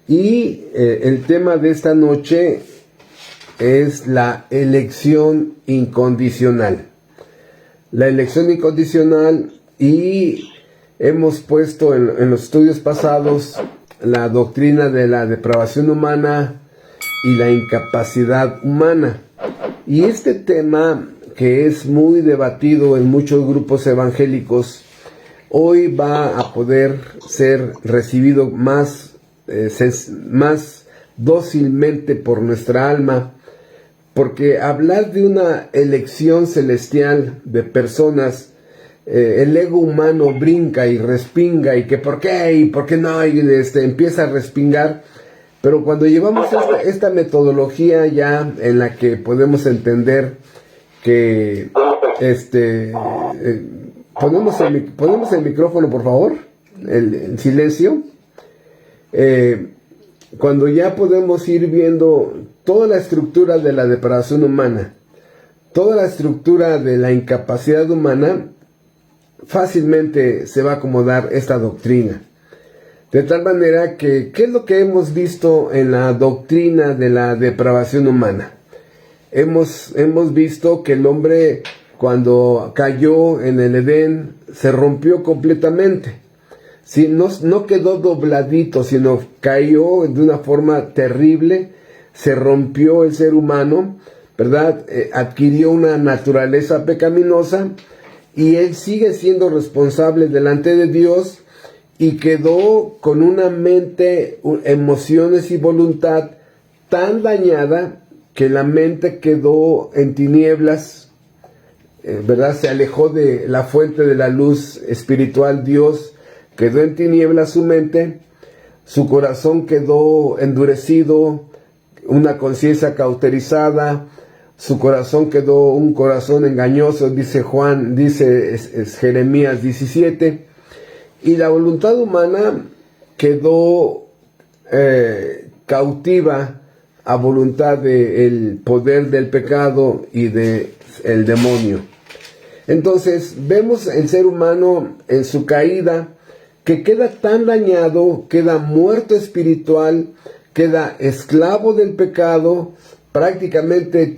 Y el tema de esta noche es la elección incondicional. La elección incondicional, y hemos puesto en los estudios pasados la doctrina de la depravación humana y la incapacidad humana. Y este tema, que es muy debatido en muchos grupos evangélicos, hoy va a poder ser recibido más dócilmente por nuestra alma, porque hablar de una elección celestial de personas, el ego humano brinca y respinga, y que por qué, y por qué no, y empieza a respingar. Pero cuando llevamos esta metodología ya en la que podemos entender que ponemos el micrófono, por favor, el silencio. Cuando ya podemos ir viendo toda la estructura de la depravación humana, toda la estructura de la incapacidad humana, fácilmente se va a acomodar esta doctrina. De tal manera que, ¿qué es lo que hemos visto en la doctrina de la depravación humana? Hemos visto que el hombre, cuando cayó en el Edén, se rompió completamente. Sí, no quedó dobladito, sino cayó de una forma terrible, se rompió el ser humano, ¿verdad? Adquirió una naturaleza pecaminosa, y él sigue siendo responsable delante de Dios, y quedó con una mente, emociones y voluntad tan dañada que la mente quedó en tinieblas, ¿verdad? Se alejó de la fuente de la luz espiritual, Dios. Quedó en tinieblas su mente, su corazón quedó endurecido, una conciencia cauterizada, su corazón quedó un corazón engañoso, dice Jeremías 17, y la voluntad humana quedó cautiva a voluntad del poder del pecado y del demonio. Entonces vemos el ser humano en su caída, que queda tan dañado, queda muerto espiritual, queda esclavo del pecado, prácticamente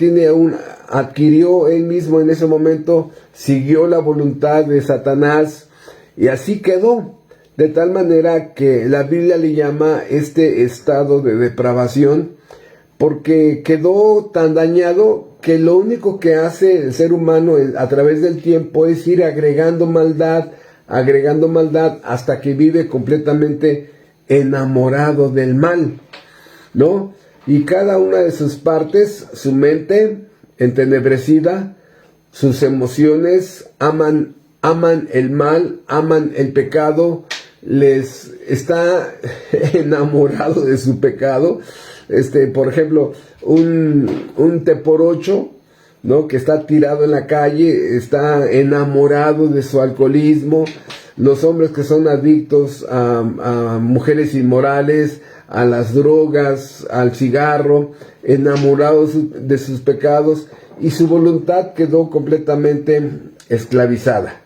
adquirió él mismo en ese momento, siguió la voluntad de Satanás, y así quedó, de tal manera que la Biblia le llama este estado de depravación, porque quedó tan dañado que lo único que hace el ser humano a través del tiempo es ir agregando maldad, hasta que vive completamente enamorado del mal, ¿no? Y cada una de sus partes, su mente entenebrecida, sus emociones aman el mal, aman el pecado, les está enamorado de su pecado. Por ejemplo, un T por 8, ¿no? Que está tirado en la calle, está enamorado de su alcoholismo. Los hombres que son adictos a mujeres inmorales, a las drogas, al cigarro, enamorados de sus pecados, y su voluntad quedó completamente esclavizada.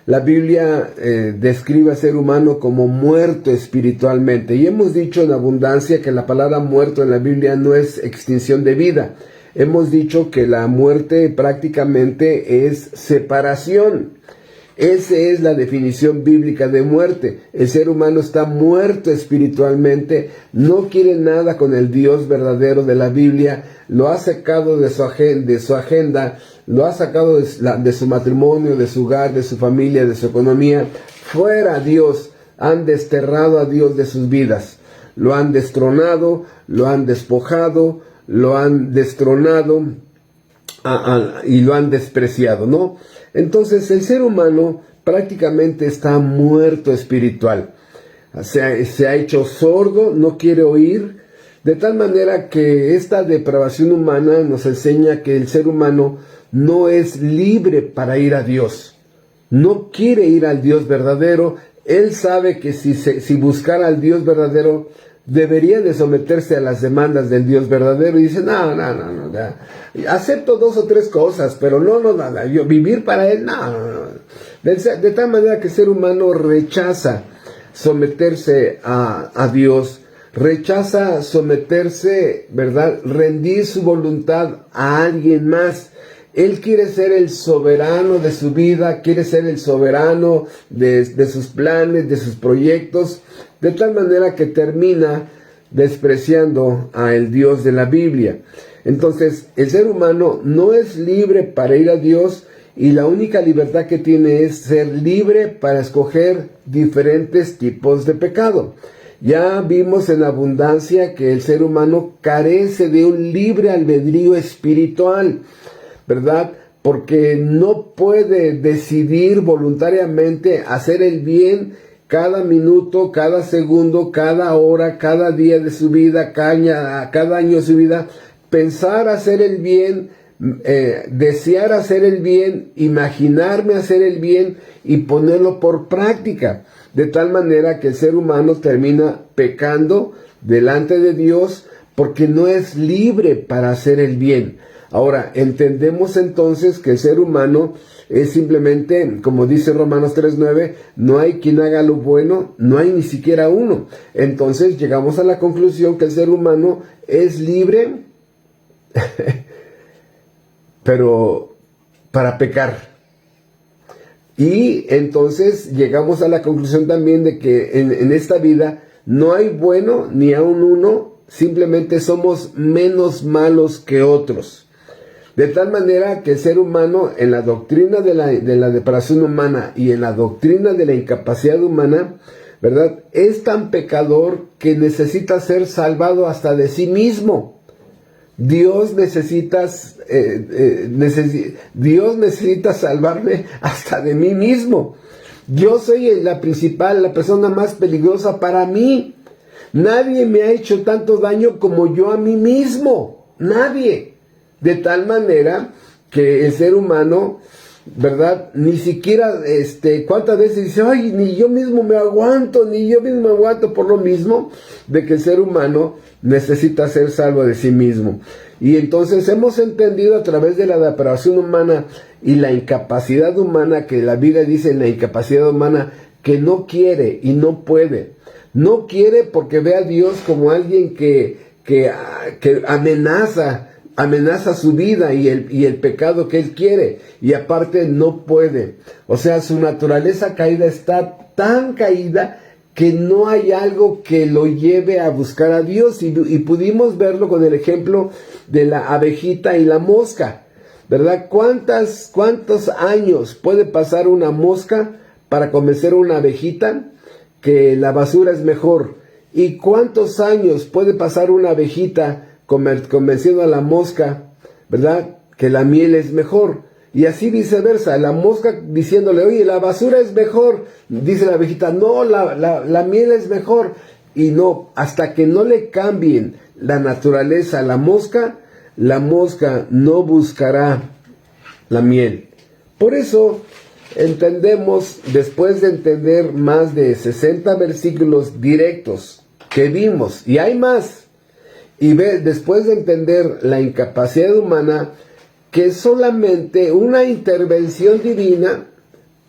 La Biblia describe al ser humano como muerto espiritualmente, y hemos dicho en abundancia que la palabra muerto en la Biblia no es extinción de vida. Hemos dicho que la muerte prácticamente es separación. Esa es la definición bíblica de muerte. El ser humano está muerto espiritualmente, no quiere nada con el Dios verdadero de la Biblia, lo ha sacado de su agenda, lo ha sacado de su matrimonio, de su hogar, de su familia, de su economía. Fuera Dios, han desterrado a Dios de sus vidas. Lo han destronado, lo han despojado, lo han destronado y lo han despreciado, ¿no? Entonces el ser humano prácticamente está muerto espiritual. Se ha hecho sordo, no quiere oír, de tal manera que esta depravación humana nos enseña que el ser humano no es libre para ir a Dios. No quiere ir al Dios verdadero. Él sabe que si buscara al Dios verdadero, debería de someterse a las demandas del Dios verdadero, y dice, no, acepto 2 o 3 cosas, pero yo vivir para Él, no. De tal manera que el ser humano rechaza someterse a Dios, rechaza someterse, ¿verdad? Rendir su voluntad a alguien más. Él quiere ser el soberano de su vida, quiere ser el soberano de sus planes, de sus proyectos, de tal manera que termina despreciando al Dios de la Biblia. Entonces, el ser humano no es libre para ir a Dios, y la única libertad que tiene es ser libre para escoger diferentes tipos de pecado. Ya vimos en abundancia que el ser humano carece de un libre albedrío espiritual, ¿verdad? Porque no puede decidir voluntariamente hacer el bien cada minuto, cada segundo, cada hora, cada día de su vida, cada año de su vida. Pensar hacer el bien, desear hacer el bien, imaginarme hacer el bien y ponerlo por práctica, de tal manera que el ser humano termina pecando delante de Dios porque no es libre para hacer el bien. Ahora, entendemos entonces que el ser humano es simplemente, como dice Romanos 3:9, no hay quien haga lo bueno, no hay ni siquiera uno. Entonces llegamos a la conclusión que el ser humano es libre pero para pecar. Y entonces llegamos a la conclusión también de que en esta vida no hay bueno ni aun uno, simplemente somos menos malos que otros. De tal manera que el ser humano, en la doctrina de la depravación humana y en la doctrina de la incapacidad humana, ¿verdad?, es tan pecador que necesita ser salvado hasta de sí mismo. Dios necesita salvarme hasta de mí mismo. Yo soy la persona más peligrosa para mí. Nadie me ha hecho tanto daño como yo a mí mismo. Nadie. De tal manera que el ser humano, ¿verdad?, ni siquiera, ¿cuántas veces dice, ay, ni yo mismo me aguanto, por lo mismo de que el ser humano necesita ser salvo de sí mismo? Y entonces hemos entendido a través de la depravación humana y la incapacidad humana, que la Biblia dice en la incapacidad humana que no quiere y no puede. No quiere porque ve a Dios como alguien que amenaza su vida y el pecado que él quiere, y aparte no puede. O sea, su naturaleza caída está tan caída que no hay algo que lo lleve a buscar a Dios, y pudimos verlo con el ejemplo de la abejita y la mosca, ¿verdad? ¿Cuántos años puede pasar una mosca para convencer a una abejita que la basura es mejor? ¿Y cuántos años puede pasar una abejita convenciendo a la mosca, ¿verdad?, que la miel es mejor? Y así viceversa, la mosca diciéndole, oye, la basura es mejor, dice la abejita, no, la miel es mejor. Y no, hasta que no le cambien la naturaleza a la mosca no buscará la miel. Por eso entendemos, después de entender más de 60 versículos directos que vimos, y hay más, y después de entender la incapacidad humana, que solamente una intervención divina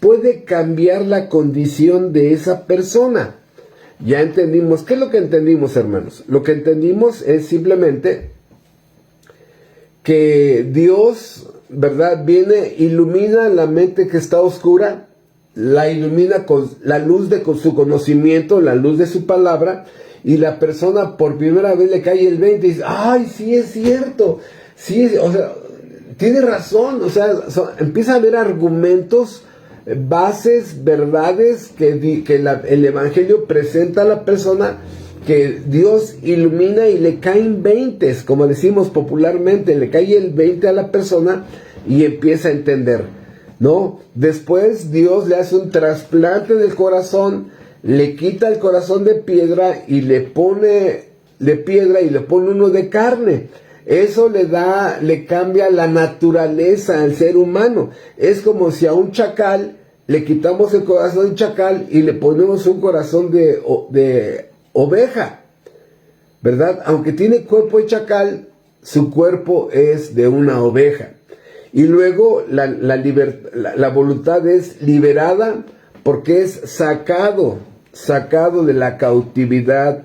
puede cambiar la condición de esa persona. Ya entendimos. ¿Qué es lo que entendimos, hermanos? Lo que entendimos es simplemente que Dios, ¿verdad?, viene, ilumina la mente que está oscura, la ilumina con la luz de su conocimiento, la luz de su palabra, y la persona por primera vez le cae el 20 y dice, ¡ay, sí es cierto! Sí, o sea, tiene razón. O sea, empieza a haber argumentos, bases, verdades que el Evangelio presenta a la persona, que Dios ilumina y le caen 20, como decimos popularmente, le cae el 20 a la persona y empieza a entender, ¿no? Después Dios le hace un trasplante del corazón, le quita el corazón de piedra y le pone uno de carne. Eso le cambia la naturaleza al ser humano. Es como si a un chacal le quitamos el corazón de chacal y le ponemos un corazón de oveja, ¿verdad? Aunque tiene cuerpo de chacal, su cuerpo es de una oveja. Y luego la voluntad es liberada porque es sacado de la cautividad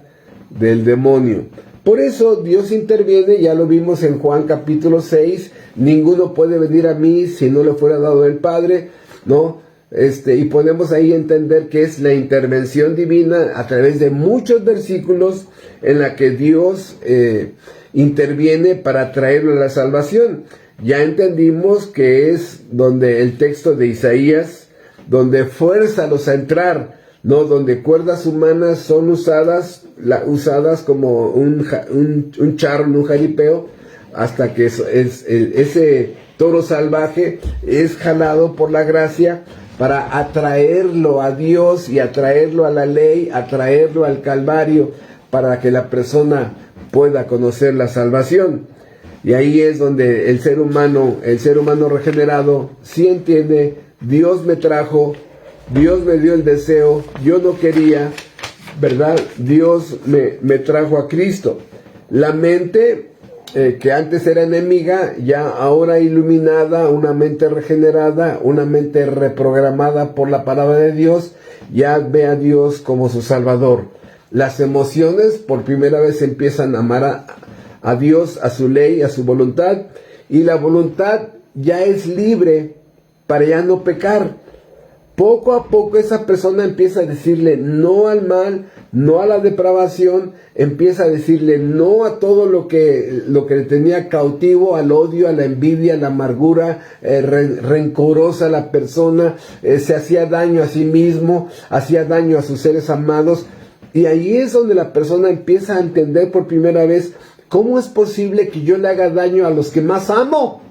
del demonio. Por eso Dios interviene, ya lo vimos en Juan capítulo 6, ninguno puede venir a mí si no le fuera dado el Padre, ¿no? Y podemos ahí entender que es la intervención divina a través de muchos versículos en la que Dios interviene para traerlo a la salvación. Ya entendimos que es donde el texto de Isaías, donde fuérzalos a entrar, ¿no? Donde cuerdas humanas son usadas como un charro, un jaripeo, hasta que ese toro salvaje es jalado por la gracia para atraerlo a Dios y atraerlo a la ley, atraerlo al Calvario, para que la persona pueda conocer la salvación. Y ahí es donde el ser humano regenerado sí entiende: Dios me trajo, Dios me dio el deseo, yo no quería, ¿verdad? Dios me trajo a Cristo. La mente que antes era enemiga, ya ahora iluminada, una mente regenerada, una mente reprogramada por la palabra de Dios, ya ve a Dios como su Salvador. Las emociones por primera vez empiezan a amar a Dios, a su ley, a su voluntad, y la voluntad ya es libre para ya no pecar. Poco a poco esa persona empieza a decirle no al mal, no a la depravación, empieza a decirle no a todo lo que le tenía cautivo, al odio, a la envidia, a la amargura, rencorosa a la persona, se hacía daño a sí mismo, hacía daño a sus seres amados. Y ahí es donde la persona empieza a entender por primera vez: ¿cómo es posible que yo le haga daño a los que más amo?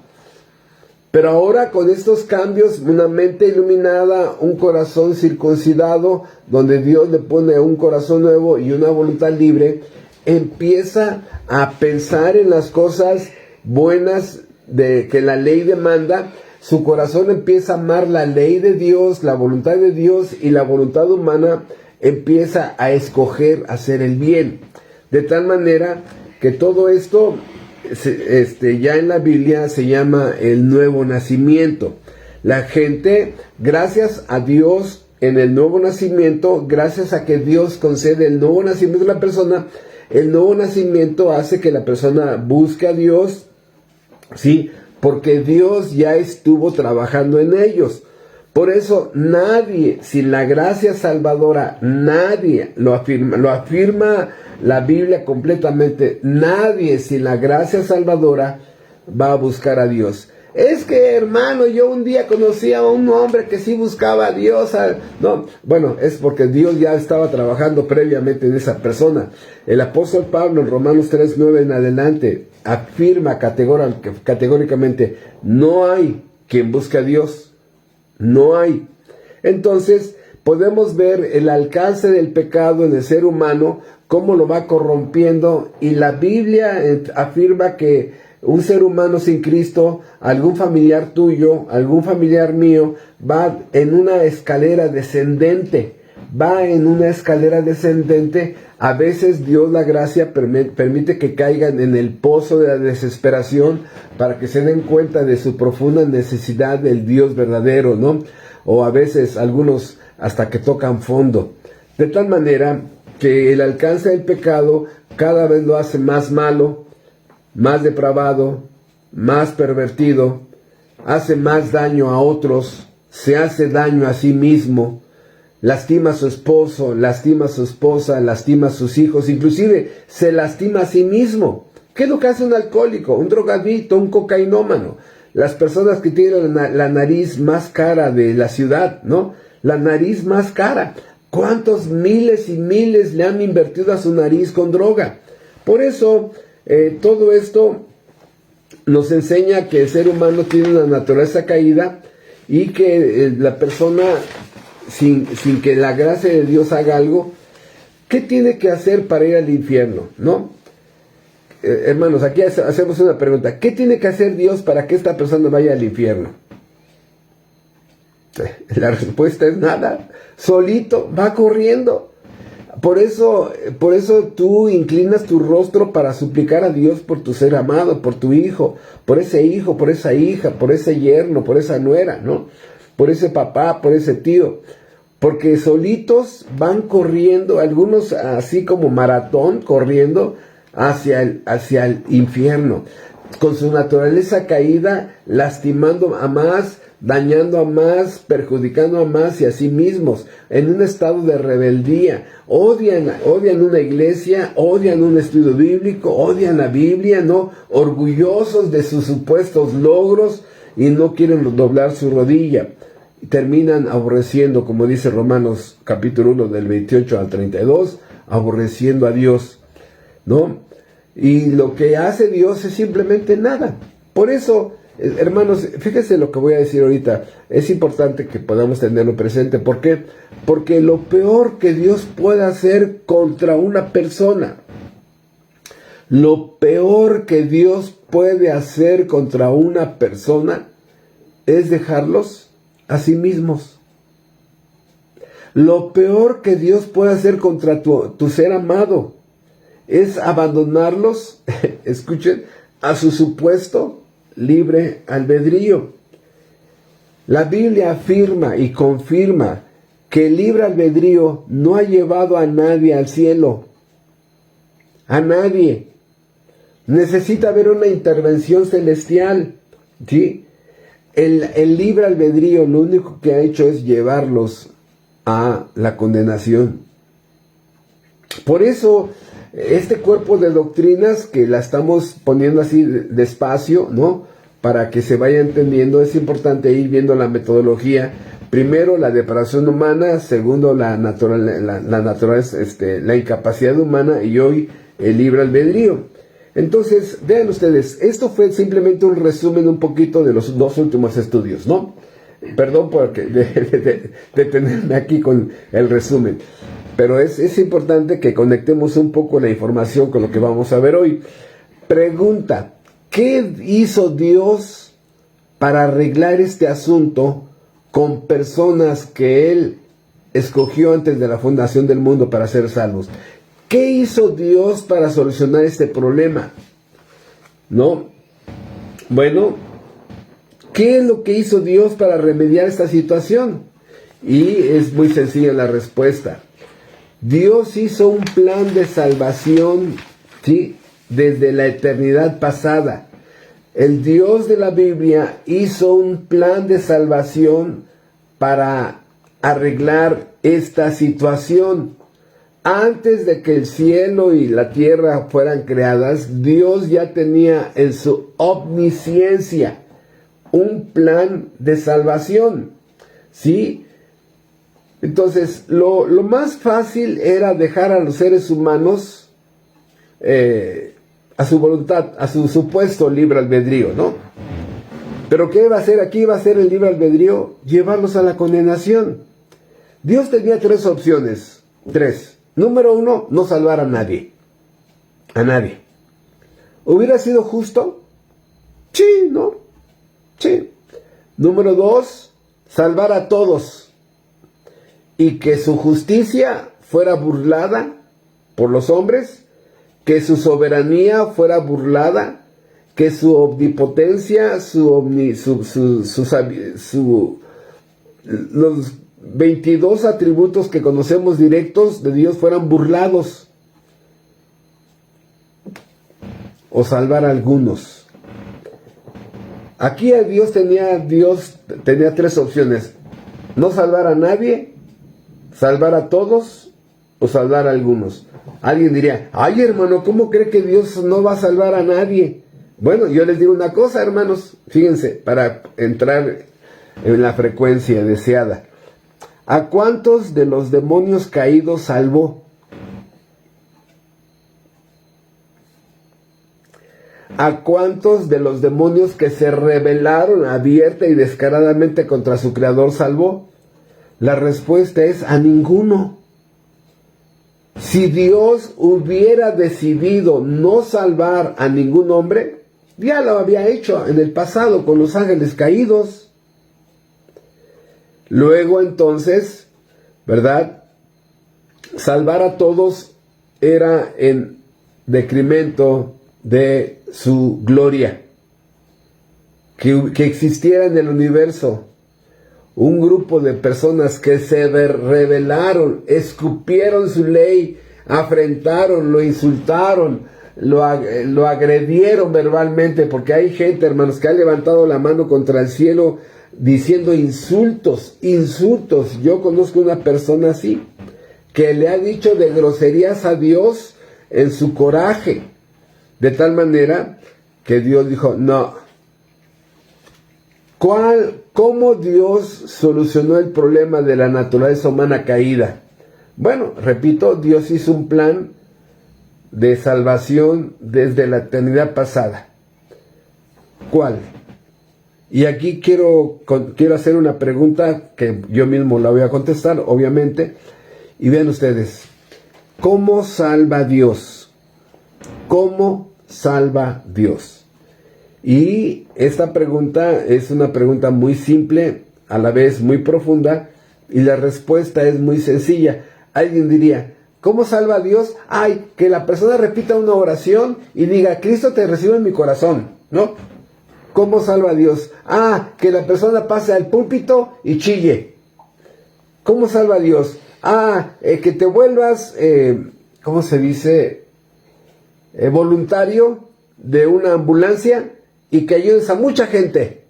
Pero ahora, con estos cambios, una mente iluminada, un corazón circuncidado, donde Dios le pone un corazón nuevo y una voluntad libre, empieza a pensar en las cosas buenas que la ley demanda. Su corazón empieza a amar la ley de Dios, la voluntad de Dios, y la voluntad humana empieza a escoger hacer el bien. De tal manera que todo esto ya en la Biblia se llama el nuevo nacimiento. La gente, gracias a Dios en el nuevo nacimiento, gracias a que Dios concede el nuevo nacimiento de la persona, el nuevo nacimiento hace que la persona busque a Dios, ¿sí? Porque Dios ya estuvo trabajando en ellos. Por eso nadie, sin la gracia salvadora, nadie lo afirma la Biblia completamente, nadie sin la gracia salvadora va a buscar a Dios. Es que, hermano, yo un día conocí a un hombre que sí buscaba a Dios. No, bueno, es porque Dios ya estaba trabajando previamente en esa persona. El apóstol Pablo en Romanos 3:9 en adelante afirma categóricamente: no hay quien busque a Dios. No hay. Entonces podemos ver el alcance del pecado en el ser humano, cómo lo va corrompiendo, y la Biblia afirma que un ser humano sin Cristo, algún familiar tuyo, algún familiar mío, va en una escalera descendente. A veces Dios, la gracia, permite que caigan en el pozo de la desesperación para que se den cuenta de su profunda necesidad del Dios verdadero, ¿no? O a veces algunos hasta que tocan fondo. De tal manera que el alcance del pecado cada vez lo hace más malo, más depravado, más pervertido, hace más daño a otros, se hace daño a sí mismo, lastima a su esposo, lastima a su esposa, lastima a sus hijos, inclusive se lastima a sí mismo. ¿Qué es lo que hace un alcohólico, un drogadicto, un cocainómano? Las personas que tienen la nariz más cara de la ciudad, ¿no? La nariz más cara. ¿Cuántos miles y miles le han invertido a su nariz con droga? Por eso, todo esto nos enseña que el ser humano tiene una naturaleza caída y que la persona, sin que la gracia de Dios haga algo, ¿qué tiene que hacer para ir al infierno? ¿No? Hermanos, aquí hacemos una pregunta. ¿Qué tiene que hacer Dios para que esta persona vaya al infierno? La respuesta es nada. Solito va corriendo. Por eso tú inclinas tu rostro para suplicar a Dios por tu ser amado, por tu hijo, por ese hijo, por esa hija, por ese yerno, por esa nuera, ¿no? Por ese papá, por ese tío. porque solitos van corriendo, algunos así como maratón, corriendo hacia el infierno, con su naturaleza caída, lastimando a más, dañando a más, perjudicando a más y a sí mismos, en un estado de rebeldía. Odian una iglesia, odian un estudio bíblico, odian la Biblia, ¿no? Orgullosos de sus supuestos logros y no quieren doblar su rodilla. Terminan aborreciendo, como dice Romanos capítulo 1 del 28 al 32, aborreciendo a Dios, ¿no? Y lo que hace Dios es simplemente nada. Por eso, hermanos, fíjense lo que voy a decir ahorita. Es importante que podamos tenerlo presente. ¿Por qué? Porque lo peor que Dios puede hacer contra una persona, lo peor que Dios puede hacer contra una persona es dejarlos a sí mismos. Lo peor que Dios puede hacer contra tu ser amado es abandonarlos, escuchen, a su supuesto libre albedrío. La Biblia afirma y confirma que el libre albedrío no ha llevado a nadie al cielo. A nadie. Necesita haber una intervención celestial, ¿sí? El libre albedrío lo único que ha hecho es llevarlos a la condenación. Por eso, este cuerpo de doctrinas que la estamos poniendo así despacio, ¿no? Para que se vaya entendiendo, es importante ir viendo la metodología. Primero, la depravación humana. Segundo, la incapacidad humana. Y hoy, el libre albedrío. Entonces, vean ustedes, esto fue simplemente un resumen un poquito de los dos últimos estudios, ¿no? Perdón por detenerme aquí con el resumen, pero es importante que conectemos un poco la información con lo que vamos a ver hoy. Pregunta, ¿qué hizo Dios para arreglar este asunto con personas que Él escogió antes de la fundación del mundo para ser salvos? ¿Qué hizo Dios para solucionar este problema? ¿No? Bueno, ¿qué es lo que hizo Dios para remediar esta situación? Y es muy sencilla la respuesta. Dios hizo un plan de salvación, ¿sí? Desde la eternidad pasada. El Dios de la Biblia hizo un plan de salvación para arreglar esta situación. Antes de que el cielo y la tierra fueran creadas, Dios ya tenía en su omnisciencia un plan de salvación, ¿sí? Entonces, lo más fácil era dejar a los seres humanos a su voluntad, a su supuesto libre albedrío, ¿no? Pero ¿qué iba a hacer aquí? Iba a ser el libre albedrío, llevarlos a la condenación. Dios tenía tres opciones, tres. Número uno, no salvar a nadie. A nadie. ¿Hubiera sido justo? Sí, ¿no? Sí. Número dos, salvar a todos. Y que su justicia fuera burlada por los hombres, que su soberanía fuera burlada, que su omnipotencia, los 22 atributos que conocemos directos de Dios fueran burlados, o salvar a algunos. Aquí Dios tenía tres opciones: no salvar a nadie, salvar a todos o salvar a algunos. Alguien diría, ay hermano, ¿cómo cree que Dios no va a salvar a nadie? Bueno, yo les digo una cosa, hermanos, fíjense, para entrar en la frecuencia deseada. ¿A cuántos de los demonios caídos salvó? ¿A cuántos de los demonios que se rebelaron abierta y descaradamente contra su creador salvó? La respuesta es a ninguno. Si Dios hubiera decidido no salvar a ningún hombre, ya lo había hecho en el pasado con los ángeles caídos. Luego entonces, ¿verdad? Salvar a todos era en detrimento de su gloria, que existiera en el universo un grupo de personas que se rebelaron, escupieron su ley, afrentaron, lo insultaron, lo agredieron verbalmente, porque hay gente, hermanos, que ha levantado la mano contra el cielo diciendo insultos. Yo conozco una persona así, que le ha dicho de groserías a Dios en su coraje, de tal manera que Dios dijo, no. ¿Cómo Dios solucionó el problema de la naturaleza humana caída? Bueno, repito, Dios hizo un plan de salvación desde la eternidad pasada. ¿Cuál? Y aquí quiero hacer una pregunta que yo mismo la voy a contestar, obviamente. Y vean ustedes, ¿cómo salva Dios? ¿Cómo salva Dios? Y esta pregunta es una pregunta muy simple, a la vez muy profunda, y la respuesta es muy sencilla. Alguien diría, ¿cómo salva a Dios? Ay, que la persona repita una oración y diga, Cristo te recibe en mi corazón, ¿no? ¿Cómo salva a Dios? Ah, que la persona pase al púlpito y chille. ¿Cómo salva a Dios? Ah, que te vuelvas, ¿cómo se dice? Voluntario de una ambulancia y que ayudes a mucha gente.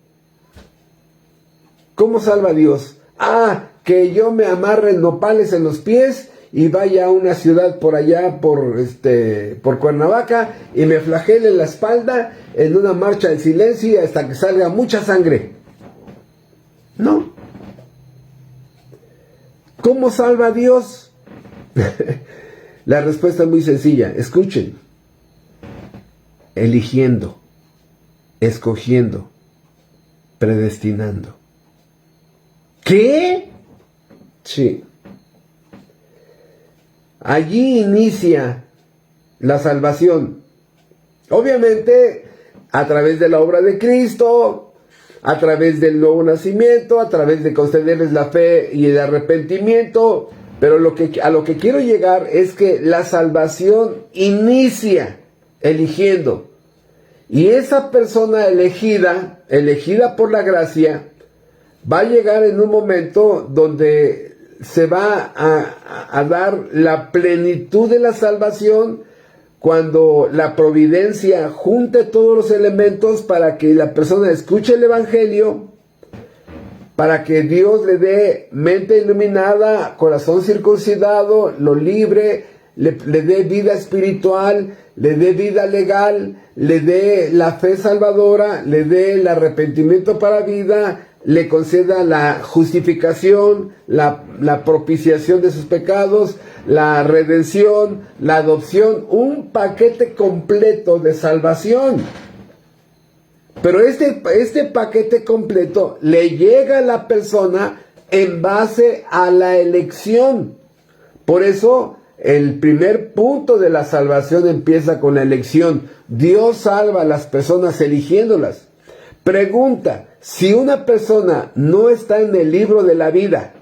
¿Cómo salva a Dios? Ah, que yo me amarre nopales en los pies y vaya a una ciudad por allá, por Cuernavaca, y me flagele la espalda en una marcha del silencio hasta que salga mucha sangre. No. ¿Cómo salva a Dios? La respuesta es muy sencilla. Escuchen. Eligiendo, escogiendo, predestinando. ¿Qué? Sí. Allí inicia la salvación. Obviamente, a través de la obra de Cristo, a través del nuevo nacimiento, a través de concederles la fe y el arrepentimiento. Pero a lo que quiero llegar es que la salvación inicia eligiendo. Y esa persona elegida por la gracia, va a llegar en un momento donde se va a dar la plenitud de la salvación, cuando la providencia junte todos los elementos para que la persona escuche el evangelio, para que Dios le dé mente iluminada, corazón circuncidado, lo libre, le dé vida espiritual, le dé vida legal, le dé la fe salvadora, le dé el arrepentimiento para vida, le conceda la justificación, la propiciación de sus pecados, la redención, la adopción, un paquete completo de salvación. Pero este paquete completo le llega a la persona en base a la elección. Por eso el primer punto de la salvación empieza con la elección. Dios salva a las personas eligiéndolas. Pregunta, si una persona no está en el libro de la vida,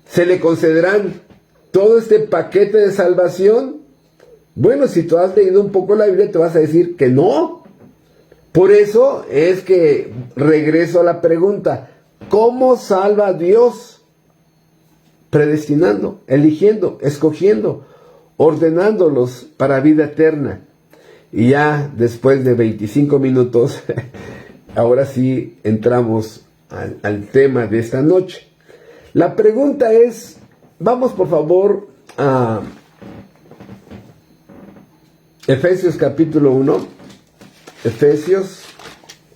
¿se le concederán todo este paquete de salvación? Bueno, si tú has leído un poco la Biblia, te vas a decir que no. Por eso es que regreso a la pregunta, ¿cómo salva Dios? Predestinando, eligiendo, escogiendo, ordenándolos para vida eterna. Y ya después de 25 minutos, ahora sí entramos al tema de esta noche. La pregunta es, vamos por favor a Efesios capítulo 1. Efesios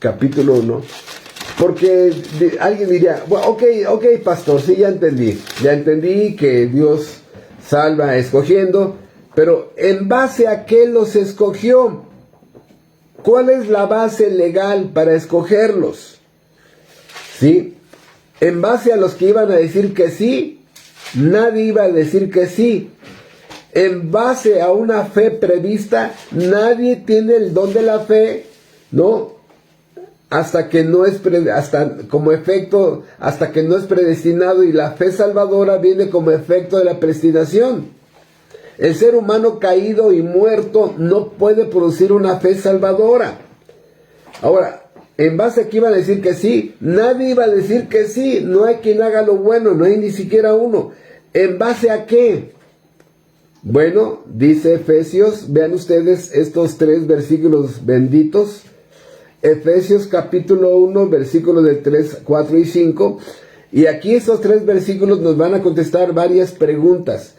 capítulo 1. Porque alguien diría, bueno, ok, pastor, sí, ya entendí que Dios salva escogiendo, pero ¿en base a qué los escogió? ¿Cuál es la base legal para escogerlos? ¿Sí? En base a los que iban a decir que sí, nadie iba a decir que sí. En base a una fe prevista, nadie tiene el don de la fe, ¿no? Hasta que no es predestinado, y la fe salvadora viene como efecto de la predestinación. El ser humano caído y muerto no puede producir una fe salvadora. Ahora, ¿En base a qué iban a decir que sí? Nadie iba a decir que sí. No hay quien haga lo bueno, no hay ni siquiera uno. ¿En base a qué? Bueno, dice Efesios, vean ustedes estos 3 versículos benditos. Efesios capítulo 1, versículos del 3, 4 y 5. Y aquí estos 3 versículos nos van a contestar varias preguntas.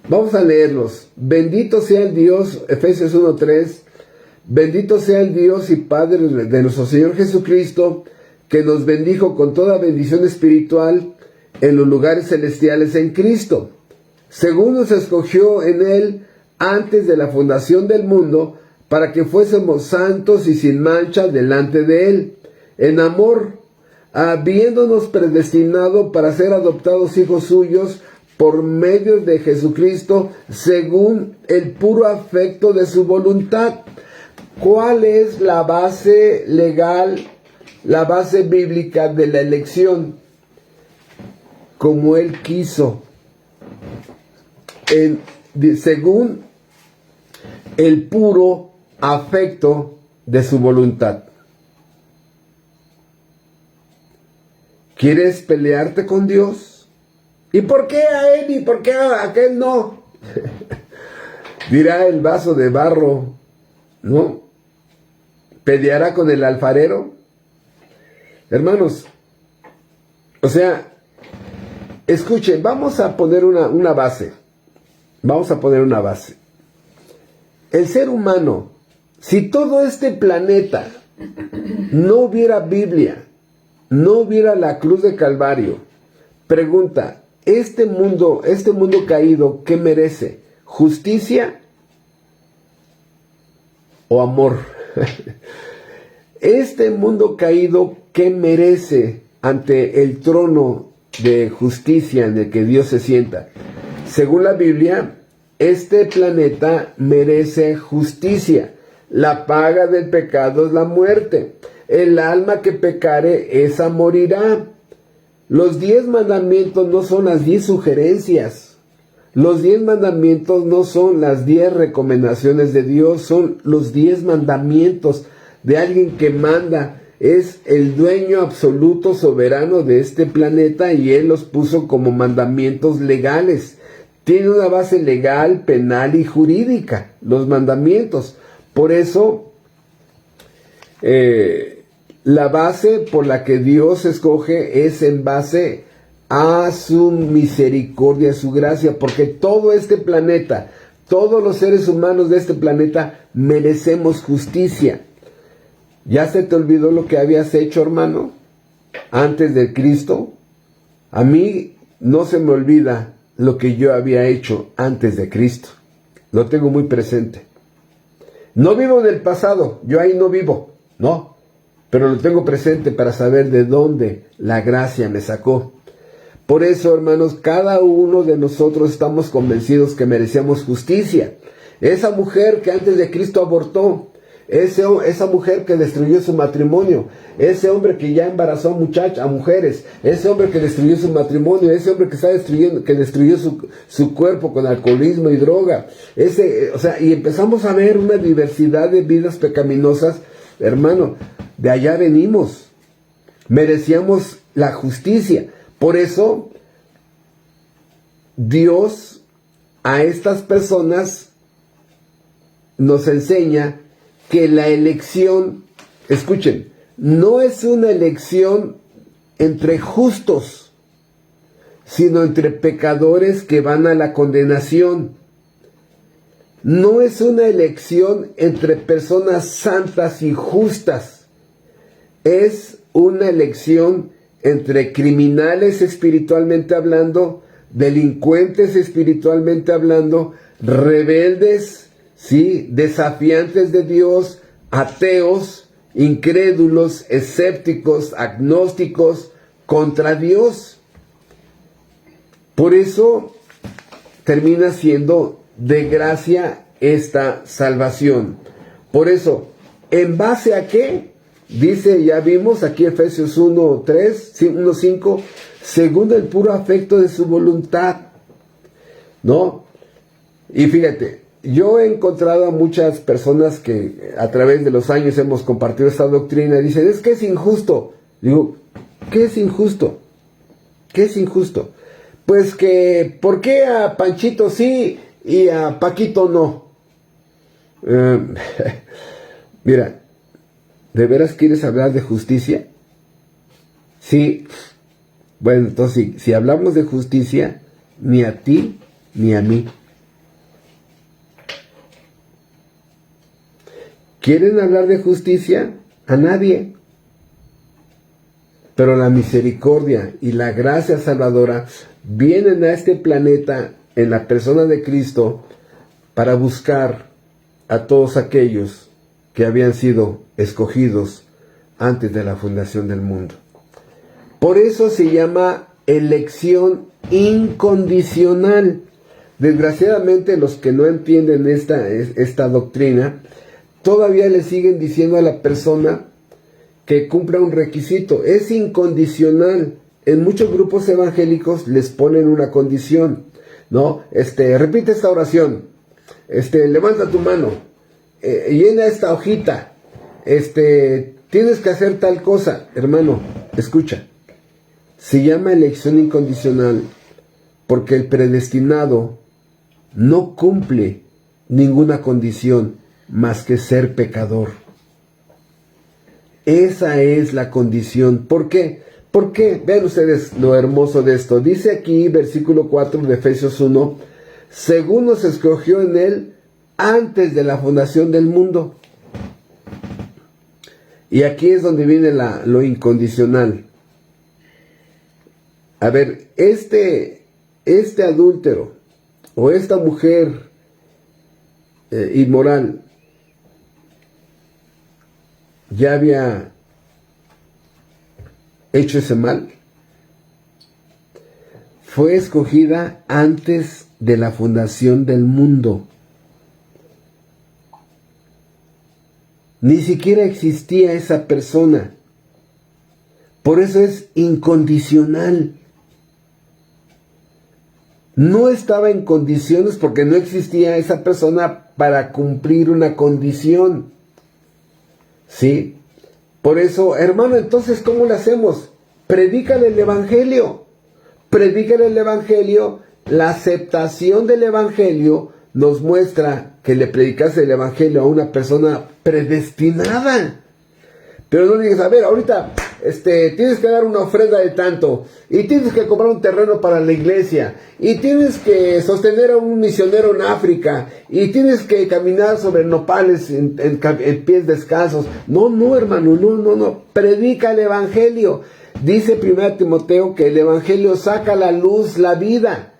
Vamos a leerlos. Bendito sea el Dios, Efesios 1, 3. Bendito sea el Dios y Padre de nuestro Señor Jesucristo, que nos bendijo con toda bendición espiritual en los lugares celestiales en Cristo, según nos escogió en Él antes de la fundación del mundo, para que fuésemos santos y sin mancha delante de Él, en amor, habiéndonos predestinado para ser adoptados hijos suyos por medio de Jesucristo, según el puro afecto de su voluntad. ¿Cuál es la base legal, la base bíblica de la elección? Como Él quiso, según el puro afecto de su voluntad. ¿Quieres pelearte con Dios? ¿Y por qué a él y por qué a aquel no? Dirá el vaso de barro, ¿no? ¿Peleará con el alfarero? Hermanos, o sea, escuchen, vamos a poner una base. Vamos a poner una base. El ser humano, si todo este planeta no hubiera Biblia, no hubiera la cruz de Calvario, pregunta, este mundo caído, ¿qué merece? ¿Justicia o amor? Este mundo caído, ¿qué merece ante el trono de justicia en el que Dios se sienta? Según la Biblia, este planeta merece justicia. La paga del pecado es la muerte. El alma que pecare, esa morirá. Los 10 mandamientos no son las 10 sugerencias. Los 10 mandamientos no son las 10 recomendaciones de Dios, son los 10 mandamientos de alguien que manda. Es el dueño absoluto, soberano de este planeta, y Él los puso como mandamientos legales. Tiene una base legal, penal y jurídica, los mandamientos. Por eso, la base por la que Dios escoge es en base a su misericordia, a su gracia, porque todo este planeta, todos los seres humanos de este planeta merecemos justicia. ¿Ya se te olvidó lo que habías hecho, hermano, antes de Cristo? A mí no se me olvida lo que yo había hecho antes de Cristo. Lo tengo muy presente. No vivo del pasado, yo ahí no vivo, no. Pero lo tengo presente para saber de dónde la gracia me sacó. Por eso, hermanos, cada uno de nosotros estamos convencidos que merecíamos justicia. Esa mujer que antes de Cristo abortó, esa mujer que destruyó su matrimonio, ese hombre que ya embarazó a mujeres, ese hombre que destruyó su matrimonio, ese hombre que destruyó su cuerpo con alcoholismo y droga, y empezamos a ver una diversidad de vidas pecaminosas. Hermano, de allá venimos, merecíamos la justicia. Por eso Dios a estas personas nos enseña que la elección, escuchen, no es una elección entre justos, sino entre pecadores que van a la condenación. No es una elección entre personas santas y justas, es una elección entre criminales espiritualmente hablando, delincuentes espiritualmente hablando, rebeldes, ¿sí?, desafiantes de Dios, ateos, incrédulos, escépticos, agnósticos, contra Dios. Por eso termina siendo de gracia esta salvación. Por eso, ¿en base a qué? Dice, ya vimos aquí Efesios 1:5, según el puro afecto de su voluntad, ¿no? Y fíjate, yo he encontrado a muchas personas que a través de los años hemos compartido esta doctrina y dicen, es que es injusto. Digo, ¿qué es injusto? ¿Qué es injusto? Pues que, ¿por qué a Panchito sí y a Paquito no? Mira, ¿de veras quieres hablar de justicia? Sí. Bueno, entonces si hablamos de justicia, ni a ti ni a mí. ¿Quieren hablar de justicia? A nadie. Pero la misericordia y la gracia salvadora vienen a este planeta en la persona de Cristo para buscar a todos aquellos que habían sido escogidos antes de la fundación del mundo. Por eso se llama elección incondicional. Desgraciadamente los que no entienden esta doctrina todavía le siguen diciendo a la persona que cumpla un requisito. Es incondicional. En muchos grupos evangélicos les ponen una condición, ¿no? Repite esta oración, levanta tu mano, llena esta hojita, tienes que hacer tal cosa. Hermano, escucha, se llama elección incondicional porque el predestinado no cumple ninguna condición más que ser pecador. Esa es la condición. ¿Por qué? ¿Por qué? Vean ustedes lo hermoso de esto. Dice aquí, versículo 4 de Efesios 1, según nos escogió en él antes de la fundación del mundo. Y aquí es donde viene lo incondicional. A ver, este adúltero o esta mujer inmoral ya había hecho ese mal. Fue escogida antes de la fundación del mundo. Ni siquiera existía esa persona. Por eso es incondicional. No estaba en condiciones porque no existía esa persona para cumplir una condición. ¿Sí? Por eso, hermano, entonces, ¿cómo lo hacemos? Predícale el Evangelio. Predícale el Evangelio. La aceptación del Evangelio nos muestra que le predicase el Evangelio a una persona predestinada. Pero no digas, a ver, ahorita tienes que dar una ofrenda de tanto, y tienes que comprar un terreno para la iglesia, y tienes que sostener a un misionero en África, y tienes que caminar sobre nopales en pies descalzos. No, hermano, no. Predica el Evangelio. Dice 1 Timoteo que el Evangelio saca a la luz la vida.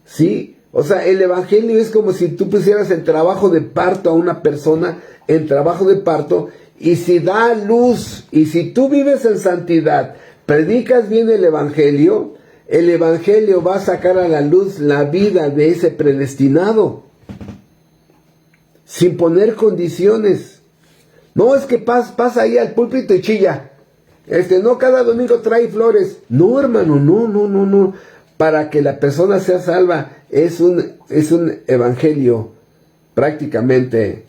¿Sí? O sea, el Evangelio es como si tú pusieras en trabajo de parto a una persona, en trabajo de parto, y si da luz, y si tú vives en santidad, predicas bien el Evangelio va a sacar a la luz la vida de ese predestinado, sin poner condiciones. No es que pasa ahí al púlpito y chilla. No cada domingo trae flores. No, hermano, no. Para que la persona sea salva es un evangelio prácticamente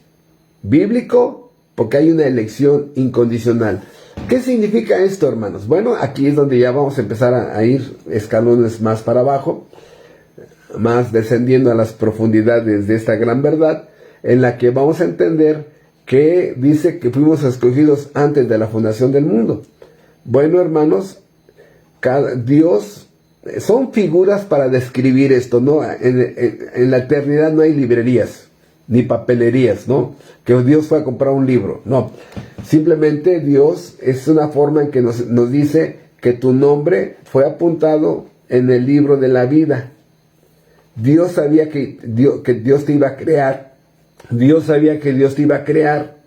bíblico, porque hay una elección incondicional. ¿Qué significa esto, hermanos? Bueno, aquí es donde ya vamos a empezar a ir escalones más para abajo, más descendiendo a las profundidades de esta gran verdad, en la que vamos a entender que dice que fuimos escogidos antes de la fundación del mundo. Bueno, hermanos, Dios, son figuras para describir esto, ¿no? En la eternidad no hay librerías ni papelerías, ¿no? Que Dios fue a comprar un libro. No, simplemente Dios es una forma en que nos dice que tu nombre fue apuntado en el libro de la vida. Dios sabía que Dios te iba a crear. Dios sabía que Dios te iba a crear.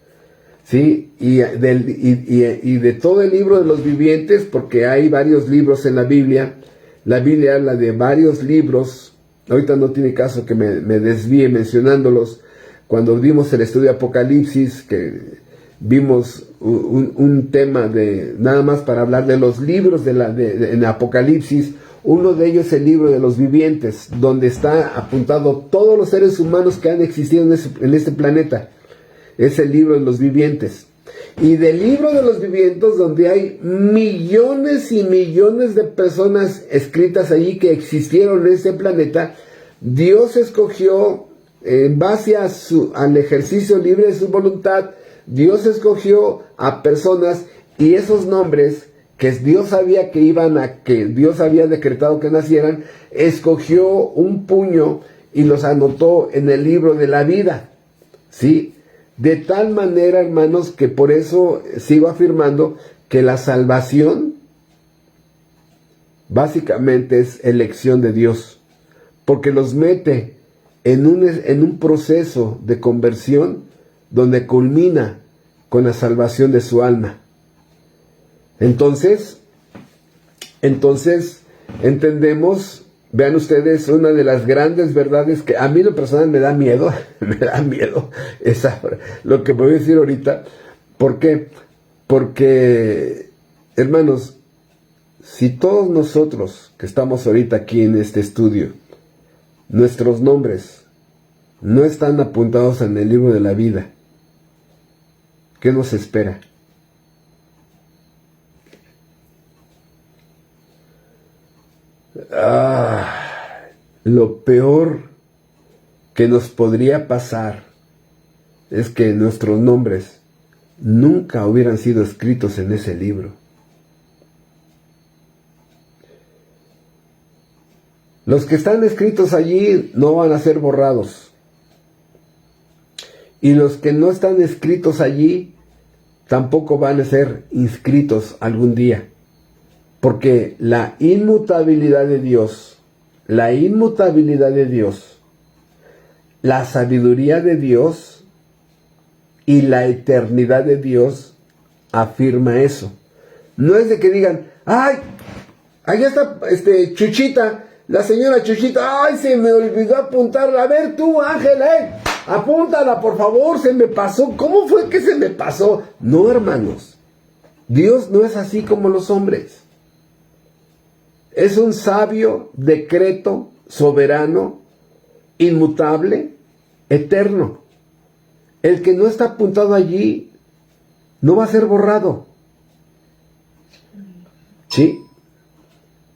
¿Sí? Y de todo el libro de los vivientes, porque hay varios libros en la Biblia habla de varios libros. Ahorita no tiene caso que me desvíe mencionándolos. Cuando vimos el estudio de Apocalipsis, que vimos un tema de nada más para hablar de los libros en Apocalipsis, Uno de ellos es el libro de los vivientes, donde está apuntado todos los seres humanos que han existido en este planeta. Es el libro de los vivientes. Y del libro de los vivientes, donde hay millones y millones de personas escritas allí que existieron en este planeta, Dios escogió, en base al ejercicio libre de su voluntad, Dios escogió a personas, y esos nombres que Dios sabía que Dios había decretado que nacieran, escogió un puño y los anotó en el libro de la vida, ¿sí? De tal manera, hermanos, que por eso sigo afirmando que la salvación básicamente es elección de Dios, porque los mete en un proceso de conversión donde culmina con la salvación de su alma. Entonces entendemos, vean ustedes, una de las grandes verdades que a mí lo personal me da miedo, lo que voy a decir ahorita. ¿Por qué? Porque, hermanos, si todos nosotros que estamos ahorita aquí en este estudio, nuestros nombres no están apuntados en el libro de la vida, ¿qué nos espera? Lo peor que nos podría pasar es que nuestros nombres nunca hubieran sido escritos en ese libro. Los que están escritos allí no van a ser borrados. Y los que no están escritos allí tampoco van a ser inscritos algún día. Porque la inmutabilidad de Dios, la sabiduría de Dios y la eternidad de Dios afirma eso. No es de que digan, ¡ay! Allá está Chuchita, la señora Chuchita, ¡ay! Se me olvidó apuntarla. A ver tú, Ángela, apúntala, por favor, se me pasó. ¿Cómo fue que se me pasó? No, hermanos. Dios no es así como los hombres. Es un sabio decreto soberano, inmutable, eterno. El que no está apuntado allí no va a ser borrado. ¿Sí?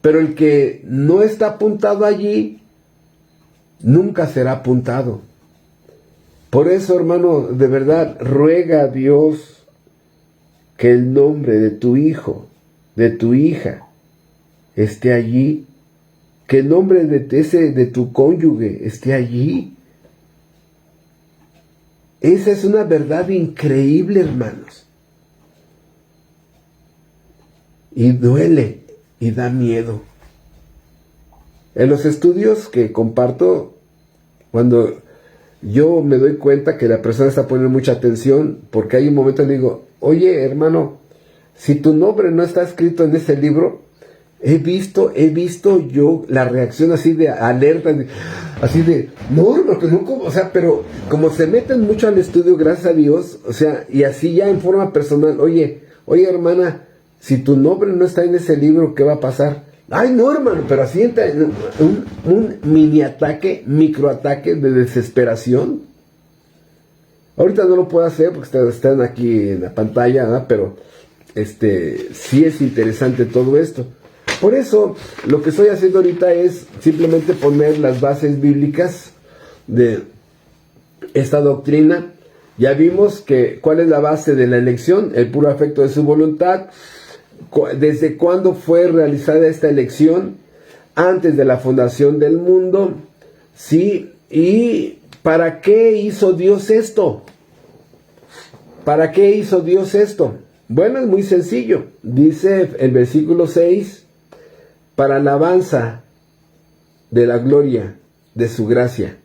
Pero el que no está apuntado allí nunca será apuntado. Por eso, hermano, de verdad, ruega a Dios que el nombre de tu hijo, de tu hija, esté allí, que el nombre de tu cónyuge esté allí. Esa es una verdad increíble, hermanos. Y duele y da miedo. En los estudios que comparto, cuando yo me doy cuenta que la persona está poniendo mucha atención, porque hay un momento que digo, oye, hermano, si tu nombre no está escrito en ese libro, he visto yo la reacción así de alerta, así de, no, o sea, pero como se meten mucho al estudio, gracias a Dios, o sea, y así ya en forma personal, oye, hermana, si tu nombre no está en ese libro, ¿qué va a pasar? Ay, no, hermano, pero así entra en un mini ataque, microataque de desesperación. Ahorita no lo puedo hacer porque están aquí en la pantalla, ¿verdad? Pero sí es interesante todo esto. Por eso, lo que estoy haciendo ahorita es simplemente poner las bases bíblicas de esta doctrina. Ya vimos cuál es la base de la elección, el puro afecto de su voluntad. ¿Desde cuándo fue realizada esta elección? Antes de la fundación del mundo. ¿Sí? ¿Y para qué hizo Dios esto? ¿Para qué hizo Dios esto? Bueno, es muy sencillo. Dice el versículo 6, para alabanza de la gloria de su gracia.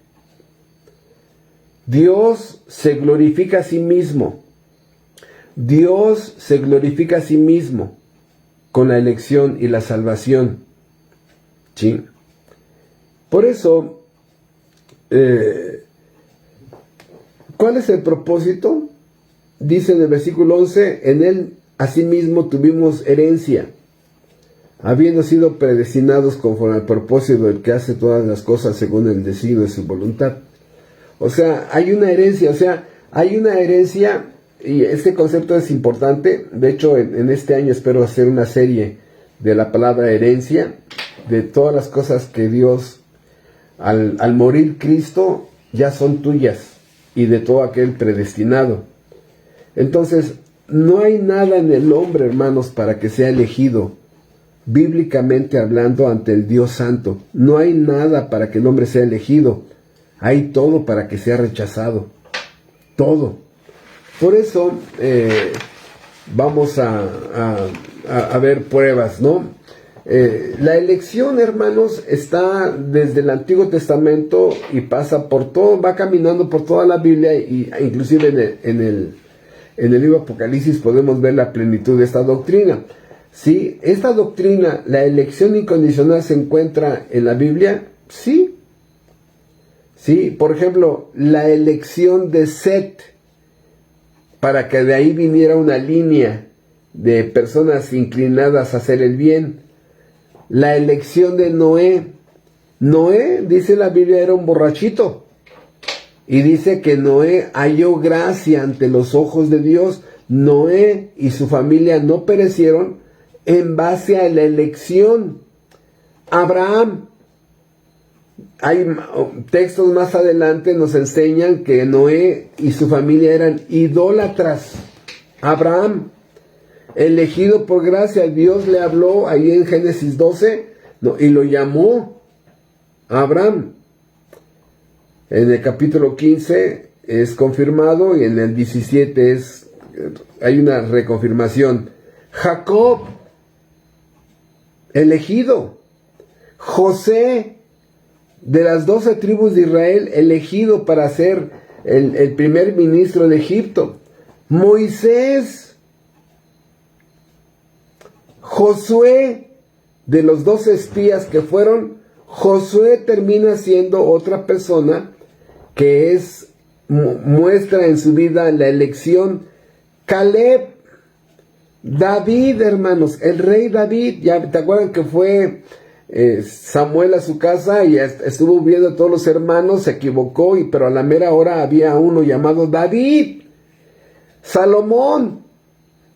Dios se glorifica a sí mismo. Dios se glorifica a sí mismo con la elección y la salvación. ¿Sí? Por eso, ¿cuál es el propósito? Dice en el versículo 11, en él asimismo tuvimos herencia, habiendo sido predestinados conforme al propósito del que hace todas las cosas según el designio de su voluntad. O sea, hay una herencia, y este concepto es importante. De hecho, en este año espero hacer una serie de la palabra herencia, de todas las cosas que Dios, al morir Cristo, ya son tuyas, y de todo aquel predestinado. Entonces, no hay nada en el hombre, hermanos, para que sea elegido, bíblicamente hablando, ante el Dios Santo. No hay nada para que el hombre sea elegido. Hay todo para que sea rechazado. Todo. Por eso vamos a ver pruebas, ¿no? La elección, hermanos, está desde el Antiguo Testamento y pasa por todo, va caminando por toda la Biblia, y inclusive en el libro Apocalipsis podemos ver la plenitud de esta doctrina. ¿Sí? ¿Esta doctrina, la elección incondicional, se encuentra en la Biblia? Sí. Sí, por ejemplo, la elección de Set, para que de ahí viniera una línea de personas inclinadas a hacer el bien. La elección de Noé. Noé, dice la Biblia, era un borrachito. Y dice que Noé halló gracia ante los ojos de Dios. Noé y su familia no perecieron en base a la elección. Abraham. Hay textos más adelante nos enseñan que Noé y su familia eran idólatras. Abraham, elegido por gracia, Dios le habló ahí en Génesis 12, y lo llamó Abraham. En el capítulo 15 es confirmado, y en el 17 hay una reconfirmación. Jacob, elegido. José, de las 12 tribus de Israel, elegido para ser el primer ministro de Egipto. Moisés. Josué, de los 12 espías que fueron, Josué termina siendo otra persona que muestra en su vida la elección. Caleb. David, hermanos, el rey David, ya te acuerdan que fue Samuel a su casa y estuvo viendo a todos los hermanos, se equivocó, pero a la mera hora había uno llamado David. Salomón,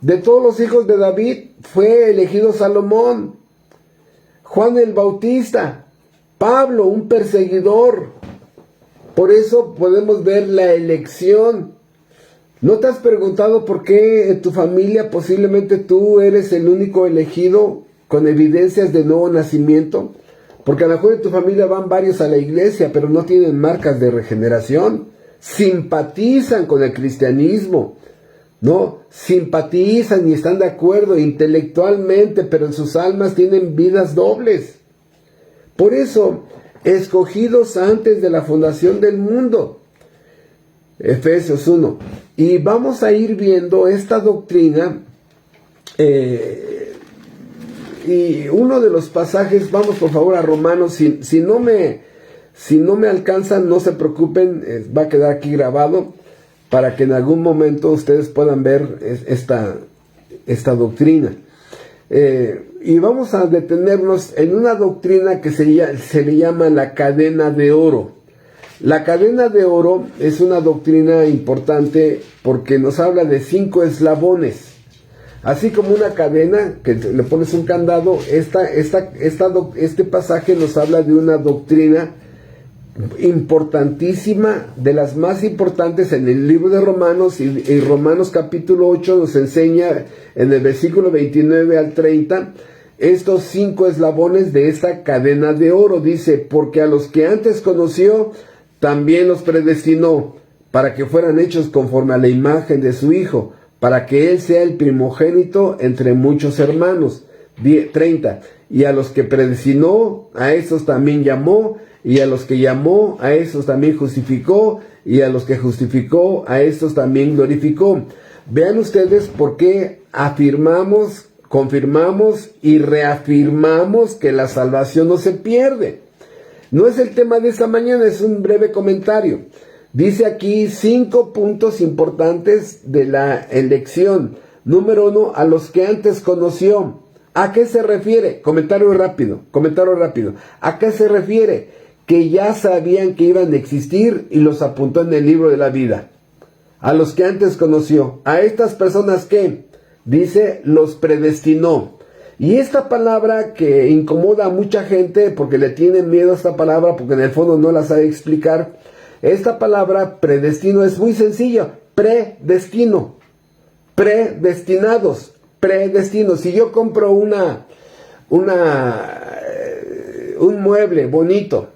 de todos los hijos de David fue elegido Salomón. Juan el Bautista. Pablo, un perseguidor. Por eso podemos ver la elección. ¿No te has preguntado por qué en tu familia posiblemente tú eres el único elegido con evidencias de nuevo nacimiento? Porque a lo mejor en tu familia van varios a la iglesia, pero no tienen marcas de regeneración. Simpatizan con el cristianismo, ¿no? Simpatizan y están de acuerdo intelectualmente, pero en sus almas tienen vidas dobles. Por eso, escogidos antes de la fundación del mundo. Efesios 1. Y vamos a ir viendo esta doctrina. Y uno de los pasajes, vamos por favor a Romanos. Si no me alcanzan, no se preocupen, va a quedar aquí grabado para que en algún momento ustedes puedan ver esta doctrina. Y vamos a detenernos en una doctrina que se le llama la cadena de oro. La cadena de oro es una doctrina importante porque nos habla de 5 eslabones. Así como una cadena que le pones un candado, este pasaje nos habla de una doctrina importantísima, de las más importantes en el libro de Romanos, y Romanos capítulo 8 nos enseña en el versículo 29 al 30 estos 5 eslabones de esta cadena de oro. Dice: porque a los que antes conoció también los predestinó para que fueran hechos conforme a la imagen de su Hijo, para que Él sea el primogénito entre muchos hermanos. 30. Y a los que predestinó, a estos también llamó, y a los que llamó, a estos también justificó, y a los que justificó, a estos también glorificó. Vean ustedes por qué afirmamos, confirmamos y reafirmamos que la salvación no se pierde. No es el tema de esta mañana, es un breve comentario. Dice aquí 5 puntos importantes de la elección. Número 1, a los que antes conoció. ¿A qué se refiere? Comentario rápido. ¿A qué se refiere? Que ya sabían que iban a existir y los apuntó en el libro de la vida. A los que antes conoció. A estas personas que, dice, los predestinó. Y esta palabra que incomoda a mucha gente porque le tienen miedo a esta palabra, porque en el fondo no la sabe explicar. Esta palabra predestino es muy sencillo. Predestino. Predestinados. Predestino. Si yo compro un mueble bonito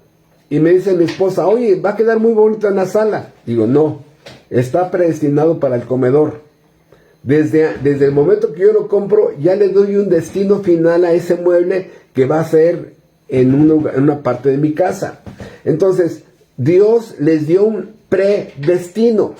y me dice mi esposa, oye, va a quedar muy bonito en la sala. Digo, no, está predestinado para el comedor. Desde el momento que yo lo compro, ya le doy un destino final a ese mueble que va a ser en una parte de mi casa. Entonces, Dios les dio un predestino.